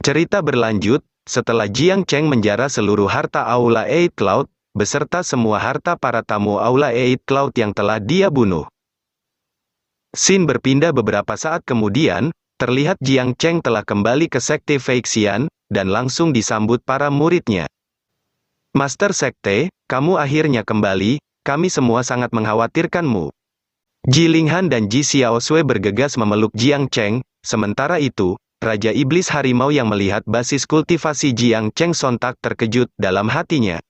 Cerita berlanjut, setelah Jiang Cheng menjara seluruh harta Aula Eight Cloud, beserta semua harta para tamu Aula Eight Cloud yang telah dia bunuh. Scene berpindah beberapa saat kemudian, terlihat Jiang Cheng telah kembali ke Sekte Feixian, dan langsung disambut para muridnya. Master Sekte, kamu akhirnya kembali, kami semua sangat mengkhawatirkanmu. Ji Linghan dan Ji Xiaosui bergegas memeluk Jiang Cheng, sementara itu, Raja Iblis Harimau yang melihat basis kultivasi Jiang Cheng sontak terkejut dalam hatinya.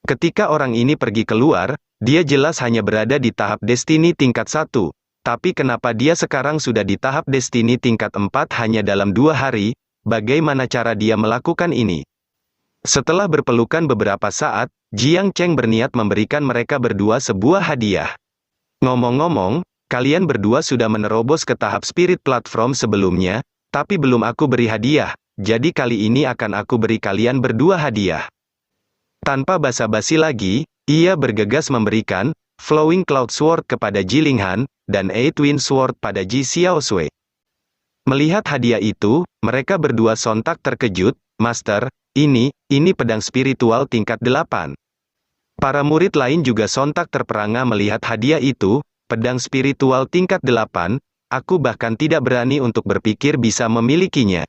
Ketika orang ini pergi keluar, dia jelas hanya berada di tahap destiny tingkat 1. Tapi kenapa dia sekarang sudah di tahap destiny tingkat 4 hanya dalam 2 hari? Bagaimana cara dia melakukan ini? Setelah berpelukan beberapa saat, Jiang Cheng berniat memberikan mereka berdua sebuah hadiah. Ngomong-ngomong, kalian berdua sudah menerobos ke tahap spirit platform sebelumnya, tapi belum aku beri hadiah, jadi kali ini akan aku beri kalian berdua hadiah. Tanpa basa-basi lagi, ia bergegas memberikan Flowing Cloud Sword kepada Ji Linghan, dan Eight Wind Sword pada Ji Xiaosui. Melihat hadiah itu, mereka berdua sontak terkejut, Master, ini pedang spiritual tingkat 8. Para murid lain juga sontak terperangah melihat hadiah itu, pedang spiritual tingkat 8, aku bahkan tidak berani untuk berpikir bisa memilikinya.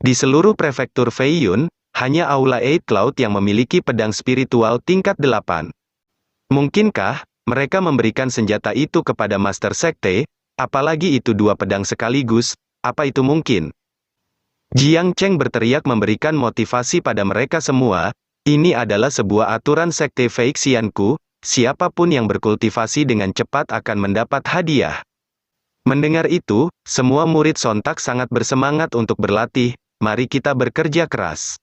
Di seluruh prefektur Feiyun, hanya Aula Eight Cloud yang memiliki pedang spiritual tingkat 8. Mungkinkah mereka memberikan senjata itu kepada Master Sekte, apalagi itu 2 pedang sekaligus, apa itu mungkin? Jiang Cheng berteriak memberikan motivasi pada mereka semua, ini adalah sebuah aturan Sekte Feixianku, siapapun yang berkultivasi dengan cepat akan mendapat hadiah. Mendengar itu, semua murid sontak sangat bersemangat untuk berlatih, mari kita bekerja keras.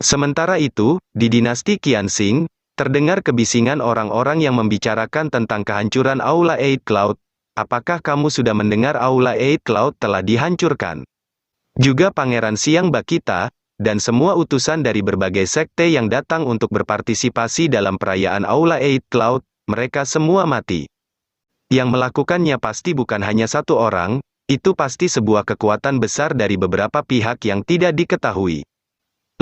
Sementara itu, di dinasti Qianxing, terdengar kebisingan orang-orang yang membicarakan tentang kehancuran Aula Eight Cloud. Apakah kamu sudah mendengar Aula Eight Cloud telah dihancurkan? Juga Pangeran Siang Bakita, dan semua utusan dari berbagai sekte yang datang untuk berpartisipasi dalam perayaan Aula Eight Cloud, mereka semua mati. Yang melakukannya pasti bukan hanya satu orang, itu pasti sebuah kekuatan besar dari beberapa pihak yang tidak diketahui.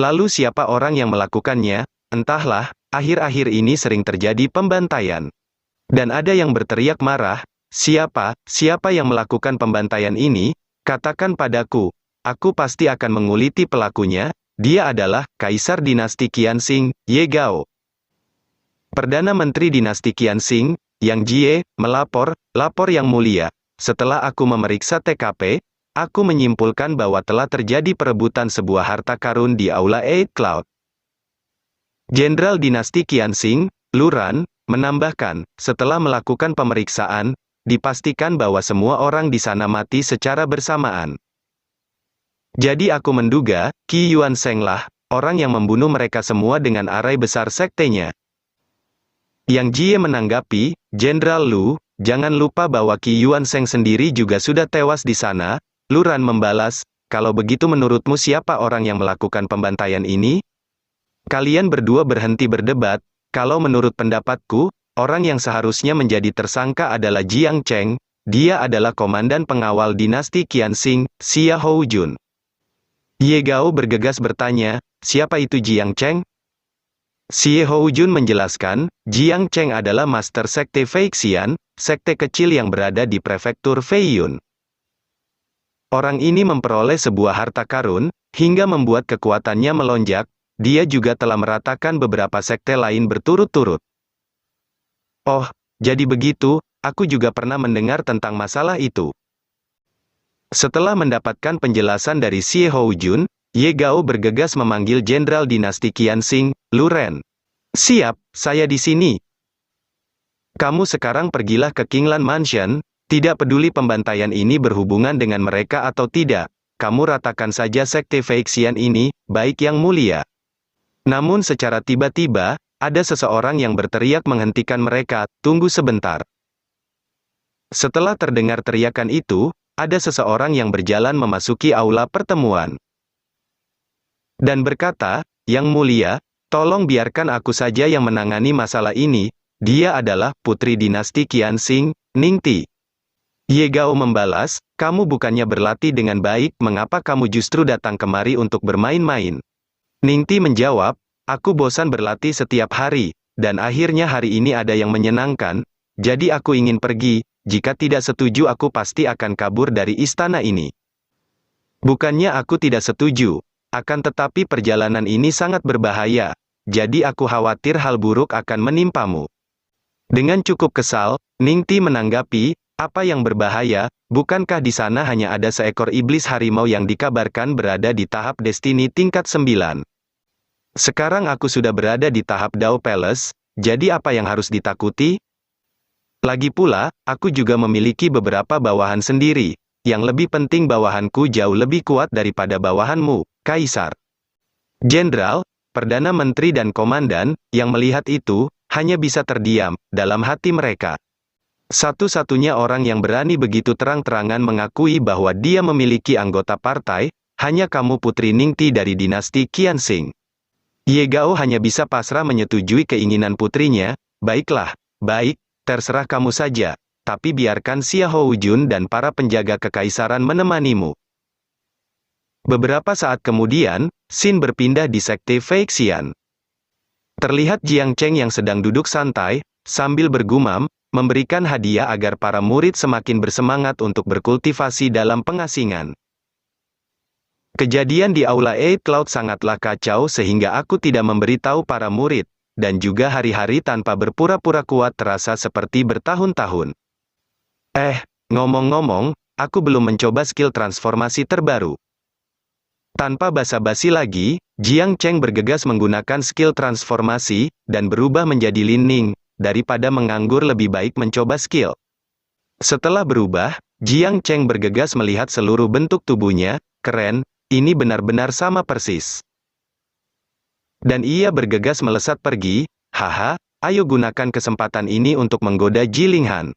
Lalu siapa orang yang melakukannya? Entahlah, akhir-akhir ini sering terjadi pembantaian. Dan ada yang berteriak marah, siapa yang melakukan pembantaian ini? Katakan padaku, aku pasti akan menguliti pelakunya, dia adalah Kaisar Dinasti Qianxing, Ye Gao. Perdana Menteri Dinasti Qianxing, Yang Jie, melapor, lapor yang mulia. Setelah aku memeriksa TKP, aku menyimpulkan bahwa telah terjadi perebutan sebuah harta karun di Aula Eight Cloud. Jenderal Dinasti Qianxing, Luran, menambahkan, setelah melakukan pemeriksaan, dipastikan bahwa semua orang di sana mati secara bersamaan. Jadi aku menduga, Qi Yuansheng lah, orang yang membunuh mereka semua dengan arai besar sektenya. Yang Jie menanggapi, Jenderal Lu, jangan lupa bahwa Qi Yuansheng sendiri juga sudah tewas di sana. Luran membalas, kalau begitu menurutmu siapa orang yang melakukan pembantaian ini? Kalian berdua berhenti berdebat, kalau menurut pendapatku, orang yang seharusnya menjadi tersangka adalah Jiang Cheng, dia adalah komandan pengawal dinasti Qianxing, Xia Houjun. Ye Gao bergegas bertanya, siapa itu Jiang Cheng? Xie Houjun menjelaskan, Jiang Cheng adalah Master Sekte Feixian, sekte kecil yang berada di prefektur Feiyun. Orang ini memperoleh sebuah harta karun, hingga membuat kekuatannya melonjak, dia juga telah meratakan beberapa sekte lain berturut-turut. Oh, jadi begitu, aku juga pernah mendengar tentang masalah itu. Setelah mendapatkan penjelasan dari Xie Houjun, Ye Gao bergegas memanggil Jenderal Dinasti Qianxing, Lu Ren. Siap, saya di sini. Kamu sekarang pergilah ke Qinglan Mansion, tidak peduli pembantaian ini berhubungan dengan mereka atau tidak, kamu ratakan saja Sekte Feixian ini, baik yang mulia. Namun secara tiba-tiba, ada seseorang yang berteriak menghentikan mereka, tunggu sebentar. Setelah terdengar teriakan itu, ada seseorang yang berjalan memasuki aula pertemuan. Dan berkata, Yang mulia, tolong biarkan aku saja yang menangani masalah ini, dia adalah Putri Dinasti Qianxing, Ningti. Ye Gao membalas, kamu bukannya berlatih dengan baik, mengapa kamu justru datang kemari untuk bermain-main? Ningti menjawab, aku bosan berlatih setiap hari, dan akhirnya hari ini ada yang menyenangkan, jadi aku ingin pergi, jika tidak setuju aku pasti akan kabur dari istana ini. Bukannya aku tidak setuju, akan tetapi perjalanan ini sangat berbahaya, jadi aku khawatir hal buruk akan menimpamu. Dengan cukup kesal, Ningti menanggapi, apa yang berbahaya, bukankah di sana hanya ada seekor iblis harimau yang dikabarkan berada di tahap destiny tingkat 9? Sekarang aku sudah berada di tahap Dao Palace, jadi apa yang harus ditakuti? Lagi pula, aku juga memiliki beberapa bawahan sendiri, yang lebih penting bawahanku jauh lebih kuat daripada bawahanmu, Kaisar. Jenderal, Perdana Menteri dan Komandan, yang melihat itu, hanya bisa terdiam, dalam hati mereka. Satu-satunya orang yang berani begitu terang-terangan mengakui bahwa dia memiliki anggota partai, hanya kamu Putri Ningti dari dinasti Qianxing. Ye Gao hanya bisa pasrah menyetujui keinginan putrinya, baiklah, baik, terserah kamu saja, tapi biarkan Xia Houjun dan para penjaga kekaisaran menemanimu. Beberapa saat kemudian, Xin berpindah di sekte Feixian. Terlihat Jiang Cheng yang sedang duduk santai, sambil bergumam, memberikan hadiah agar para murid semakin bersemangat untuk berkultivasi dalam pengasingan. Kejadian di Aula Eight Cloud sangatlah kacau sehingga aku tidak memberitahu para murid, dan juga hari-hari tanpa berpura-pura kuat terasa seperti bertahun-tahun. Ngomong-ngomong, aku belum mencoba skill transformasi terbaru. Tanpa basa-basi lagi, Jiang Cheng bergegas menggunakan skill transformasi, dan berubah menjadi Lin Ning. Daripada menganggur lebih baik mencoba skill. Setelah berubah, Jiang Cheng bergegas melihat seluruh bentuk tubuhnya, keren, ini benar-benar sama persis. Dan ia bergegas melesat pergi, haha, ayo gunakan kesempatan ini untuk menggoda Jilinghan.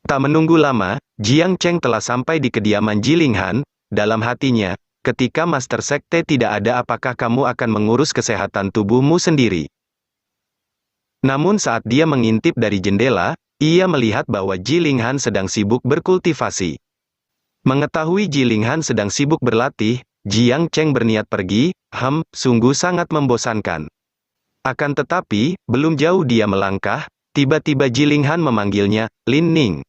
Tak menunggu lama, Jiang Cheng telah sampai di kediaman Jilinghan, dalam hatinya, ketika Master Sekte tidak ada apakah kamu akan mengurus kesehatan tubuhmu sendiri? Namun saat dia mengintip dari jendela, ia melihat bahwa Jilinghan sedang sibuk berkultivasi. Mengetahui Jilinghan sedang sibuk berlatih, Jiang Cheng berniat pergi, sungguh sangat membosankan. Akan tetapi, belum jauh dia melangkah, tiba-tiba Jilinghan memanggilnya, Lin Ning.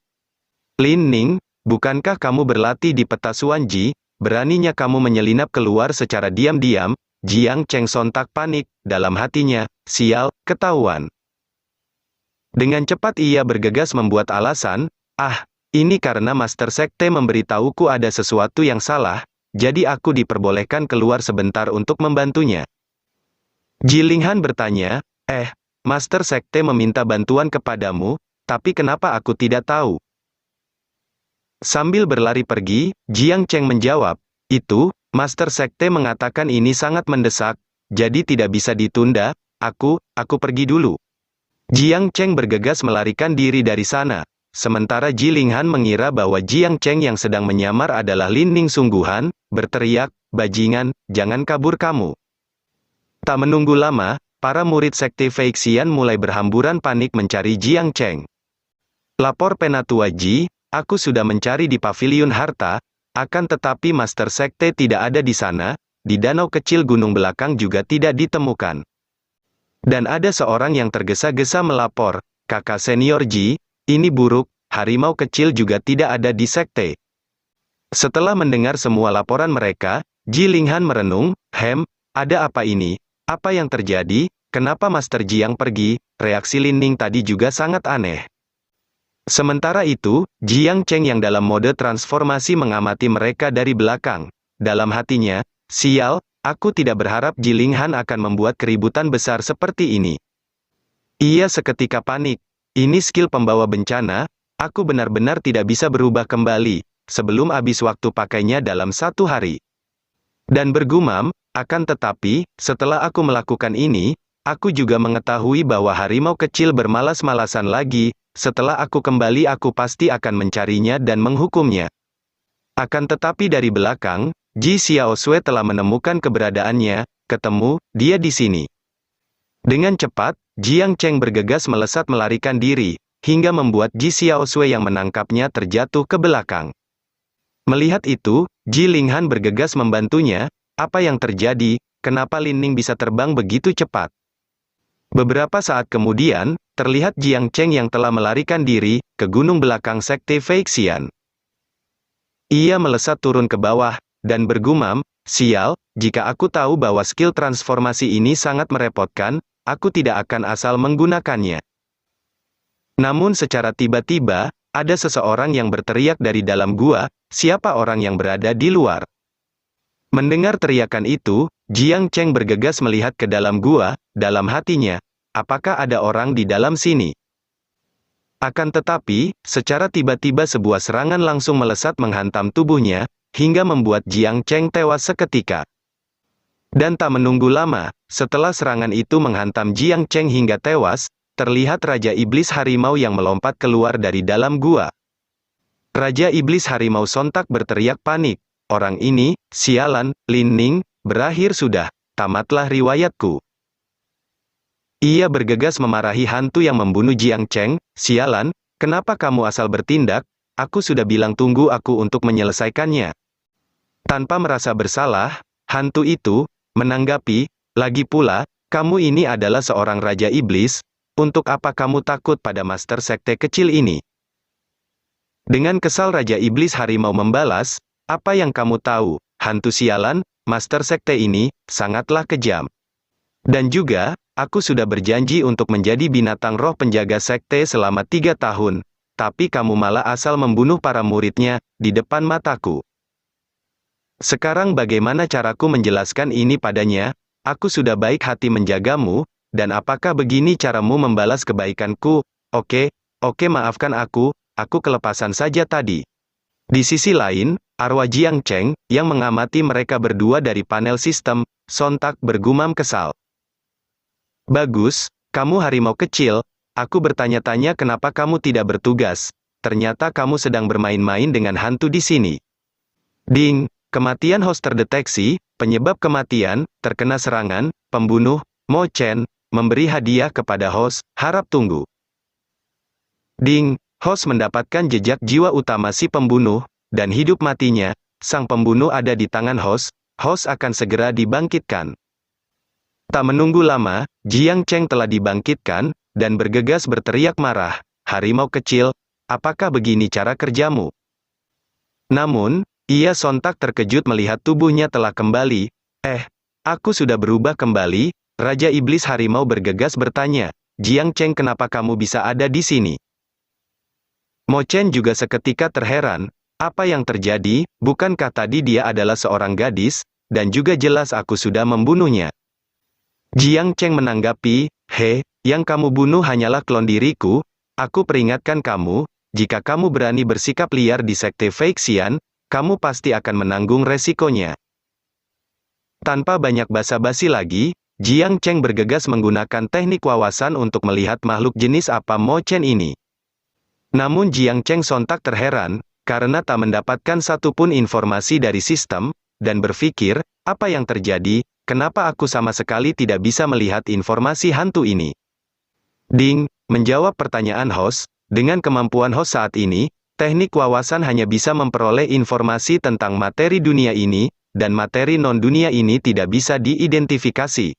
Lin Ning, bukankah kamu berlatih di peta Suanji? Beraninya kamu menyelinap keluar secara diam-diam? Jiang Cheng sontak panik, dalam hatinya, sial, ketahuan. Dengan cepat ia bergegas membuat alasan, ini karena Master Sekte memberitahuku ada sesuatu yang salah, jadi aku diperbolehkan keluar sebentar untuk membantunya. Jilinghan bertanya, Master Sekte meminta bantuan kepadamu, tapi kenapa aku tidak tahu? Sambil berlari pergi, Jiang Cheng menjawab, itu, Master Sekte mengatakan ini sangat mendesak, jadi tidak bisa ditunda, aku pergi dulu. Jiang Cheng bergegas melarikan diri dari sana, sementara Jilinghan mengira bahwa Jiang Cheng yang sedang menyamar adalah Lin Ning sungguhan, berteriak, bajingan, jangan kabur kamu. Tak menunggu lama, para murid Sekte Feixian mulai berhamburan panik mencari Jiang Cheng. Lapor Penatua Ji, aku sudah mencari di paviliun harta, akan tetapi Master Sekte tidak ada di sana, di danau kecil gunung belakang juga tidak ditemukan. Dan ada seorang yang tergesa-gesa melapor, kakak senior Ji, ini buruk, harimau kecil juga tidak ada di sekte. Setelah mendengar semua laporan mereka, Jilinghan merenung, ada apa ini? Apa yang terjadi? Kenapa Master Jiang pergi? Reaksi Lin Ning tadi juga sangat aneh. Sementara itu, Jiang Cheng yang dalam mode transformasi mengamati mereka dari belakang. Dalam hatinya, sial, aku tidak berharap Jilinghan akan membuat keributan besar seperti ini. Ia seketika panik. Ini skill pembawa bencana, aku benar-benar tidak bisa berubah kembali, sebelum habis waktu pakainya dalam 1 hari. Dan bergumam, akan tetapi, setelah aku melakukan ini, aku juga mengetahui bahwa harimau kecil bermalas-malasan lagi, setelah aku kembali aku pasti akan mencarinya dan menghukumnya. Akan tetapi dari belakang, Ji Xiaosui telah menemukan keberadaannya, ketemu, dia di sini. Dengan cepat, Jiang Cheng bergegas melesat melarikan diri, hingga membuat Ji Xiaosui yang menangkapnya terjatuh ke belakang. Melihat itu, Ji Linghan bergegas membantunya. Apa yang terjadi? Kenapa Lin Ning bisa terbang begitu cepat? Beberapa saat kemudian, terlihat Jiang Cheng yang telah melarikan diri ke gunung belakang Sekte Feixian. Ia melesat turun ke bawah, dan bergumam, "Sial, jika aku tahu bahwa skill transformasi ini sangat merepotkan, aku tidak akan asal menggunakannya." Namun secara tiba-tiba, ada seseorang yang berteriak dari dalam gua, "Siapa orang yang berada di luar?" Mendengar teriakan itu, Jiang Cheng bergegas melihat ke dalam gua, dalam hatinya, apakah ada orang di dalam sini? Akan tetapi, secara tiba-tiba sebuah serangan langsung melesat menghantam tubuhnya, hingga membuat Jiang Cheng tewas seketika. Dan tak menunggu lama, setelah serangan itu menghantam Jiang Cheng hingga tewas, terlihat Raja Iblis Harimau yang melompat keluar dari dalam gua. Raja Iblis Harimau sontak berteriak panik, "Orang ini, sialan, Lin Ning, berakhir sudah, tamatlah riwayatku." Ia bergegas memarahi hantu yang membunuh Jiang Cheng, "Sialan, kenapa kamu asal bertindak? Aku sudah bilang tunggu aku untuk menyelesaikannya." Tanpa merasa bersalah, hantu itu menanggapi, "Lagi pula, kamu ini adalah seorang Raja Iblis, untuk apa kamu takut pada Master Sekte kecil ini?" Dengan kesal Raja Iblis Harimau membalas, "Apa yang kamu tahu, hantu sialan, Master Sekte ini sangatlah kejam. Dan juga, aku sudah berjanji untuk menjadi binatang roh penjaga sekte selama 3 tahun, tapi kamu malah asal membunuh para muridnya, di depan mataku. Sekarang bagaimana caraku menjelaskan ini padanya? Aku sudah baik hati menjagamu, dan apakah begini caramu membalas kebaikanku? Oke, maafkan aku kelepasan saja tadi." Di sisi lain, arwah Jiang Cheng, yang mengamati mereka berdua dari panel sistem, sontak bergumam kesal. "Bagus, kamu harimau kecil, aku bertanya-tanya kenapa kamu tidak bertugas, ternyata kamu sedang bermain-main dengan hantu di sini." Ding, kematian host terdeteksi, penyebab kematian, terkena serangan, pembunuh, Mo Chen, memberi hadiah kepada host, harap tunggu. Ding, host mendapatkan jejak jiwa utama si pembunuh, dan hidup matinya, sang pembunuh ada di tangan host akan segera dibangkitkan. Tak menunggu lama, Jiang Cheng telah dibangkitkan, dan bergegas berteriak marah, "Harimau kecil, apakah begini cara kerjamu?" Namun, ia sontak terkejut melihat tubuhnya telah kembali. Aku sudah berubah kembali?" Raja Iblis Harimau bergegas bertanya, "Jiang Cheng, kenapa kamu bisa ada di sini?" Mo Chen juga seketika terheran, "Apa yang terjadi? Bukankah tadi dia adalah seorang gadis, dan juga jelas aku sudah membunuhnya?" Jiang Cheng menanggapi, yang kamu bunuh hanyalah klon diriku. Aku peringatkan kamu, jika kamu berani bersikap liar di Sekte Feixian, kamu pasti akan menanggung resikonya." Tanpa banyak basa-basi lagi, Jiang Cheng bergegas menggunakan teknik wawasan untuk melihat makhluk jenis apa Mo Chen ini. Namun Jiang Cheng sontak terheran, karena tak mendapatkan satupun informasi dari sistem, dan berpikir, apa yang terjadi, kenapa aku sama sekali tidak bisa melihat informasi hantu ini? Ding, menjawab pertanyaan host, dengan kemampuan host saat ini, teknik wawasan hanya bisa memperoleh informasi tentang materi dunia ini, dan materi non-dunia ini tidak bisa diidentifikasi.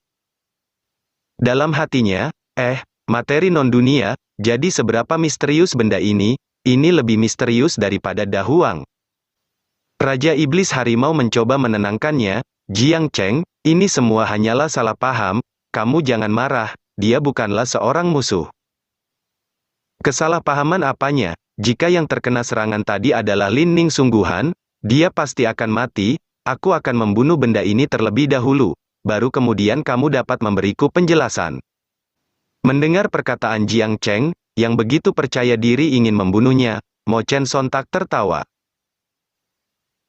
Dalam hatinya, materi non-dunia, jadi seberapa misterius benda ini lebih misterius daripada Dahuang. Raja Iblis Harimau mencoba menenangkannya, "Jiang Cheng, ini semua hanyalah salah paham, kamu jangan marah, dia bukanlah seorang musuh." "Kesalahpahaman apanya? Jika yang terkena serangan tadi adalah Lin Ning sungguhan, dia pasti akan mati, aku akan membunuh benda ini terlebih dahulu, baru kemudian kamu dapat memberiku penjelasan." Mendengar perkataan Jiang Cheng, yang begitu percaya diri ingin membunuhnya, Mo Chen sontak tertawa.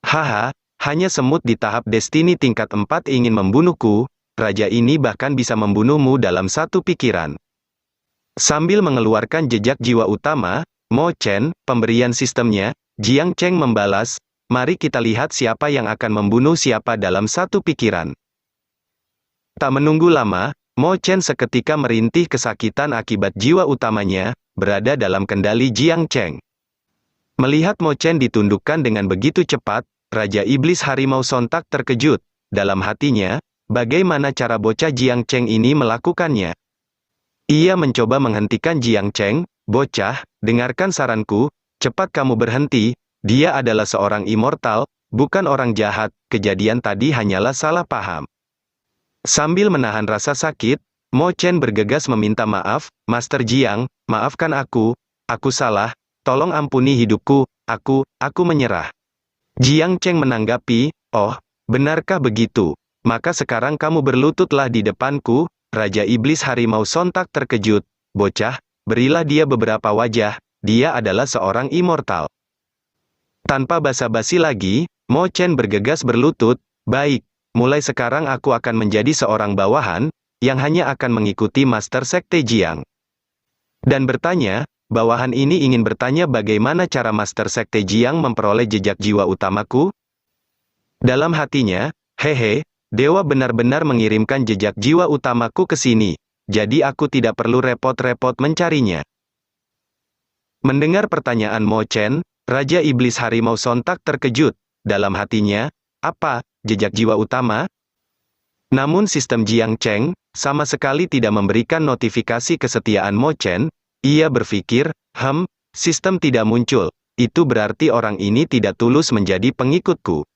"Haha, hanya semut di tahap destiny tingkat 4 ingin membunuhku, raja ini bahkan bisa membunuhmu dalam satu pikiran." Sambil mengeluarkan jejak jiwa utama, Mo Chen, pemberian sistemnya, Jiang Cheng membalas, "Mari kita lihat siapa yang akan membunuh siapa dalam satu pikiran." Tak menunggu lama, Mo Chen seketika merintih kesakitan akibat jiwa utamanya berada dalam kendali Jiang Cheng. Melihat Mo Chen ditundukkan dengan begitu cepat, Raja Iblis Harimau sontak terkejut. Dalam hatinya, bagaimana cara bocah Jiang Cheng ini melakukannya? Ia mencoba menghentikan Jiang Cheng. Bocah, dengarkan saranku, cepat kamu berhenti, dia adalah seorang immortal, bukan orang jahat, kejadian tadi hanyalah salah paham. Sambil menahan rasa sakit, Mo Chen bergegas meminta maaf, Master Jiang, maafkan aku salah, tolong ampuni hidupku, aku menyerah. Jiang Cheng menanggapi, oh, benarkah begitu? Maka sekarang kamu berlututlah di depanku. Raja Iblis Harimau sontak terkejut, bocah, berilah dia beberapa wajah, dia adalah seorang immortal. Tanpa basa-basi lagi, Mo Chen bergegas berlutut, baik, mulai sekarang aku akan menjadi seorang bawahan, yang hanya akan mengikuti Master Sekte Jiang. Dan bertanya, bawahan ini ingin bertanya bagaimana cara Master Sekte Jiang memperoleh jejak jiwa utamaku? Dalam hatinya, hehe, dewa benar-benar mengirimkan jejak jiwa utamaku ke sini, jadi aku tidak perlu repot-repot mencarinya. Mendengar pertanyaan Mo Chen, Raja Iblis Harimau sontak terkejut. Dalam hatinya, apa, jejak jiwa utama? Namun sistem Jiang Cheng, sama sekali tidak memberikan notifikasi kesetiaan Mo Chen. Ia berpikir, sistem tidak muncul, itu berarti orang ini tidak tulus menjadi pengikutku.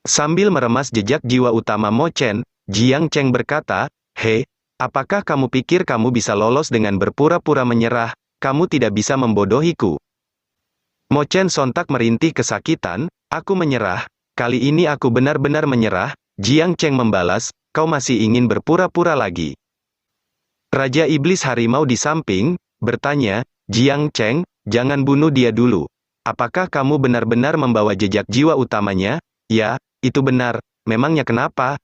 Sambil meremas jejak jiwa utama Mo Chen, Jiang Cheng berkata, hei, apakah kamu pikir kamu bisa lolos dengan berpura-pura menyerah? Kamu tidak bisa membodohiku. Mo Chen sontak merintih kesakitan, aku menyerah, kali ini aku benar-benar menyerah. Jiang Cheng membalas, kau masih ingin berpura-pura lagi. Raja Iblis Harimau di samping, bertanya, Jiang Cheng, jangan bunuh dia dulu. Apakah kamu benar-benar membawa jejak jiwa utamanya? Ya, itu benar, memangnya kenapa?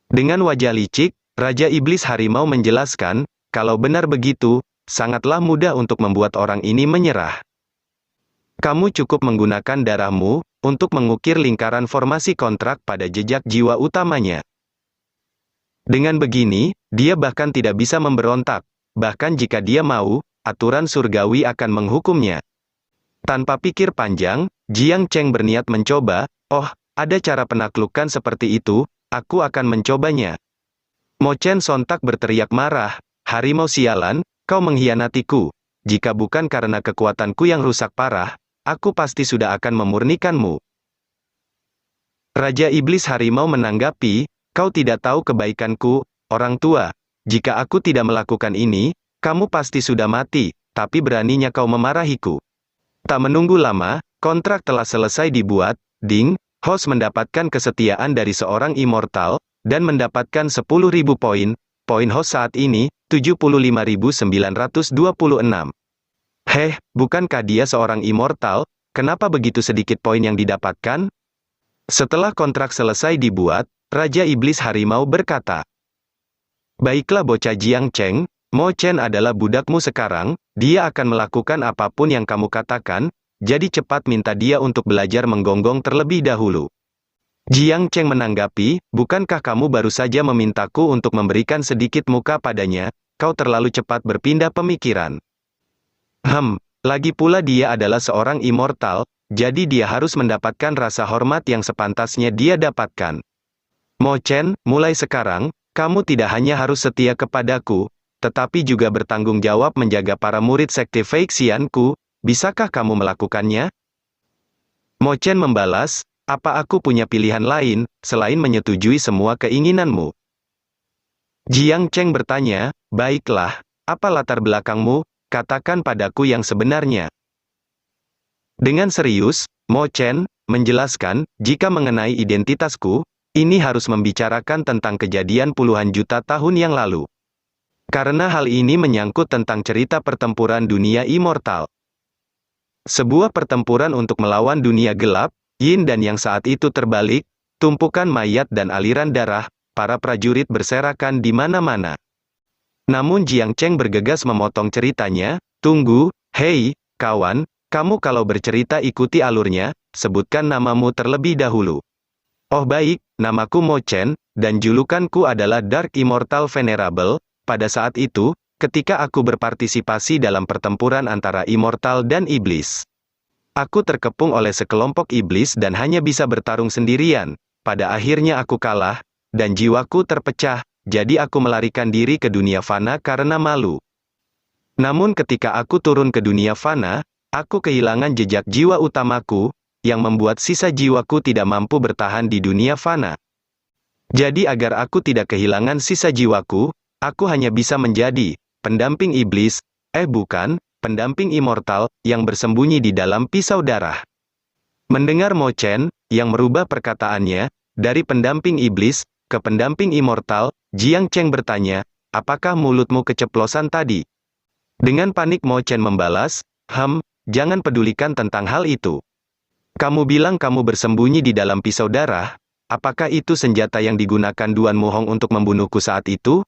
Dengan wajah licik, Raja Iblis Harimau menjelaskan, kalau benar begitu, sangatlah mudah untuk membuat orang ini menyerah. Kamu cukup menggunakan darahmu, untuk mengukir lingkaran formasi kontrak pada jejak jiwa utamanya. Dengan begini, dia bahkan tidak bisa memberontak, bahkan jika dia mau, aturan surgawi akan menghukumnya. Tanpa pikir panjang, Jiang Cheng berniat mencoba, oh, ada cara penaklukan seperti itu, aku akan mencobanya. Mo Chen sontak berteriak marah, harimau sialan, kau mengkhianatiku. Jika bukan karena kekuatanku yang rusak parah, aku pasti sudah akan memurnikanmu. Raja Iblis Harimau menanggapi, kau tidak tahu kebaikanku, orang tua. Jika aku tidak melakukan ini, kamu pasti sudah mati, tapi beraninya kau memarahiku. Tak menunggu lama, kontrak telah selesai dibuat, ding. Host mendapatkan kesetiaan dari seorang immortal, dan mendapatkan 10.000 poin. Poin host saat ini, 75.926. Bukankah dia seorang immortal? Kenapa begitu sedikit poin yang didapatkan? Setelah kontrak selesai dibuat, Raja Iblis Harimau berkata, baiklah bocah Jiang Cheng, Mo Chen adalah budakmu sekarang, dia akan melakukan apapun yang kamu katakan, jadi cepat minta dia untuk belajar menggonggong terlebih dahulu. Jiang Cheng menanggapi, bukankah kamu baru saja memintaku untuk memberikan sedikit muka padanya, kau terlalu cepat berpindah pemikiran. Lagi pula dia adalah seorang immortal, jadi dia harus mendapatkan rasa hormat yang sepantasnya dia dapatkan. Mo Chen, mulai sekarang, kamu tidak hanya harus setia kepadaku, tetapi juga bertanggung jawab menjaga para murid sekte Fei Xianku. Bisakah kamu melakukannya? Mo Chen membalas, apa aku punya pilihan lain, selain menyetujui semua keinginanmu? Jiang Cheng bertanya, baiklah, apa latar belakangmu, katakan padaku yang sebenarnya. Dengan serius, Mo Chen menjelaskan, jika mengenai identitasku, ini harus membicarakan tentang kejadian puluhan juta tahun yang lalu. Karena hal ini menyangkut tentang cerita pertempuran dunia immortal. Sebuah pertempuran untuk melawan dunia gelap, Yin dan yang saat itu terbalik, tumpukan mayat dan aliran darah, para prajurit berserakan di mana-mana. Namun Jiang Cheng bergegas memotong ceritanya, tunggu, hei, kawan, kamu kalau bercerita ikuti alurnya, sebutkan namamu terlebih dahulu. Oh baik, namaku Mo Chen, dan julukanku adalah Dark Immortal Venerable. Pada saat itu, ketika aku berpartisipasi dalam pertempuran antara immortal dan iblis. Aku terkepung oleh sekelompok iblis dan hanya bisa bertarung sendirian. Pada akhirnya aku kalah, dan jiwaku terpecah, jadi aku melarikan diri ke dunia fana karena malu. Namun ketika aku turun ke dunia fana, aku kehilangan jejak jiwa utamaku, yang membuat sisa jiwaku tidak mampu bertahan di dunia fana. Jadi agar aku tidak kehilangan sisa jiwaku, aku hanya bisa menjadi pendamping iblis, bukan, pendamping immortal, yang bersembunyi di dalam pisau darah. Mendengar Mo Chen, yang merubah perkataannya, dari pendamping iblis, ke pendamping immortal, Jiang Cheng bertanya, apakah mulutmu keceplosan tadi? Dengan panik Mo Chen membalas, jangan pedulikan tentang hal itu. Kamu bilang kamu bersembunyi di dalam pisau darah, apakah itu senjata yang digunakan Duan Muhong untuk membunuhku saat itu?